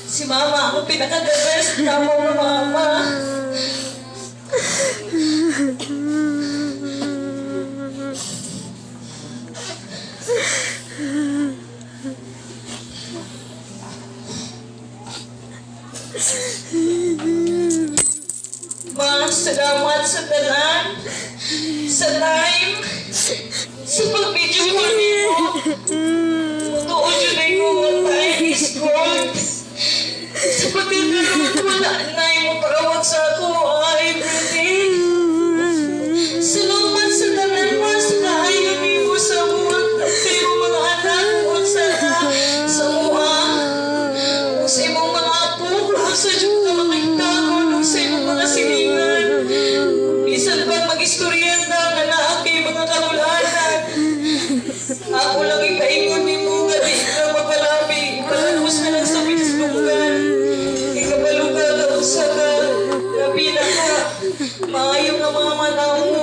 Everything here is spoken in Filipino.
Si Mama, ako pinaka-the best na mo, Mama. Ma, salamat sa tanan, sa time, sa pag-video call niyo. Tuon yun ay ko ang time is gold. Sa pag-video wala na yung makawag sa ako everything. Salamat sa tanan, ma, sa kaayon niyo sa mga mga anak mo sa mga sa imong mga apo, sa Diyos na makita ko sa imong mga silingan. Bisan ba mag-istoryenta nga naa kay mga kaulanan. Ako lang ipaingon ni mo nga di ka mapalabi. Ipalalabos na lang sa Facebookan. Ikabaluga ka sa ka. Gabi na ka. Maayong nga mga manao.